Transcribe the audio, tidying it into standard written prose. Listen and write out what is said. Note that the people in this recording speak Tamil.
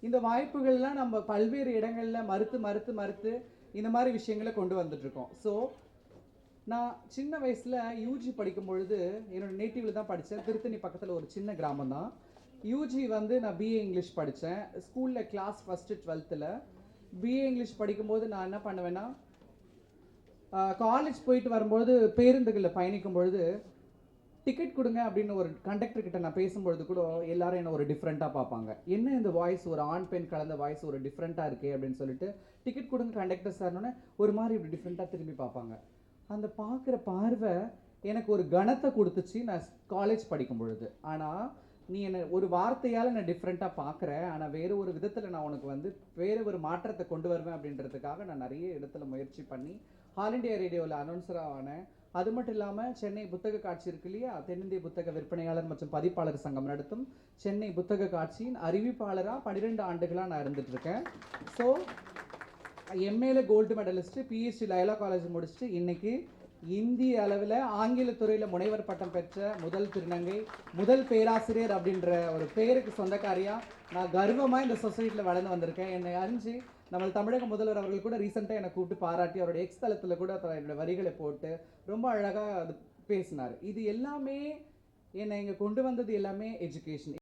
இந்த வாய்ப்புகள்லாம் நம்ம பல்வேறு இடங்களில் மறுத்து மறுத்து மறுத்து இந்த மாதிரி விஷயங்களை கொண்டு வந்துட்ருக்கோம். ஸோ நான் சின்ன வயசில் யூஜி படிக்கும் பொழுது என்னோடய நேட்டிவில் தான் படித்தேன். திருத்தணி பக்கத்தில் ஒரு சின்ன கிராமம் தான். யூஜி வந்து நான் பிஏ இங்கிலீஷ் படித்தேன். ஸ்கூலில் class first 12th BA English படிக்கும்போது நான் என்ன பண்ணுவேன்னா, காலேஜ் போயிட்டு வரும்போது பேருந்துகளில் பயணிக்கும் பொழுது டிக்கெட் கொடுங்க அப்படின்னு ஒரு கண்டக்டர் கிட்ட நான் பேசும்பொழுது கூட எல்லாரும் என்ன ஒரு டிஃப்ரெண்ட்டாக பார்ப்பாங்க. என்ன இந்த வாய்ஸ், ஒரு ஆண் பெண் கலந்த வாய்ஸ் ஒரு டிஃப்ரெண்ட்டாக இருக்கே அப்படின்னு சொல்லிட்டு டிக்கெட் கொடுங்க கண்டக்டர் சார்னோடனே ஒரு மாதிரி இப்படி டிஃப்ரெண்ட்டாக திரும்பி பார்ப்பாங்க. அந்த பார்க்குற பார்வை எனக்கு ஒரு கணத்தை கொடுத்துச்சு நான் காலேஜ் படிக்கும் பொழுது. ஆனால் நீ என்னை ஒரு வார்த்தையால் நான் டிஃப்ரெண்ட்டாக பார்க்குறேன், ஆனால் வேறு ஒரு விதத்தில் நான் உனக்கு வந்து வேறு ஒரு மாற்றத்தை கொண்டு வருவேன் அப்படின்றதுக்காக நான் நிறைய இடத்துல முயற்சி பண்ணி ஆல் இண்டியா ரேடியோவில் அனௌன்சராக ஆனேன். அது மட்டும் இல்லாமல் சென்னை புத்தக காட்சி இருக்கு இல்லையா, தென்னிந்திய புத்தக விற்பனையாளர் மற்றும் பதிப்பாளர் சங்கம் நடத்தும் சென்னை புத்தக காட்சியின் அறிவிப்பாளராக 12 ஆண்டுகளாக நான் இருந்துகிட்ருக்கேன். ஸோ எம்ஏல gold medalist, PhD Loyola college முடிச்சுட்டு இன்றைக்கி இந்திய அளவில் ஆங்கில துறையில் முனைவர் பட்டம் பெற்ற முதல் திருநங்கை, முதல் பேராசிரியர் அப்படின்ற ஒரு பேருக்கு சொந்தக்காரியாக நான் கர்வமாக இந்த சொசைட்டியில் வளர்ந்து வந்திருக்கேன். என்னை அறிஞ்சு நம்ம தமிழக முதல்வர் அவர்கள் கூட ரீசெண்டாக என்னை கூப்பிட்டு பாராட்டி அவருடைய எக்ஸ் தளத்தில் கூட என்னோட வரிகளை போட்டு ரொம்ப அழகாக அது பேசினார். இது எல்லாமே என்னை இங்கே கொண்டு வந்தது எல்லாமே எஜுகேஷன்.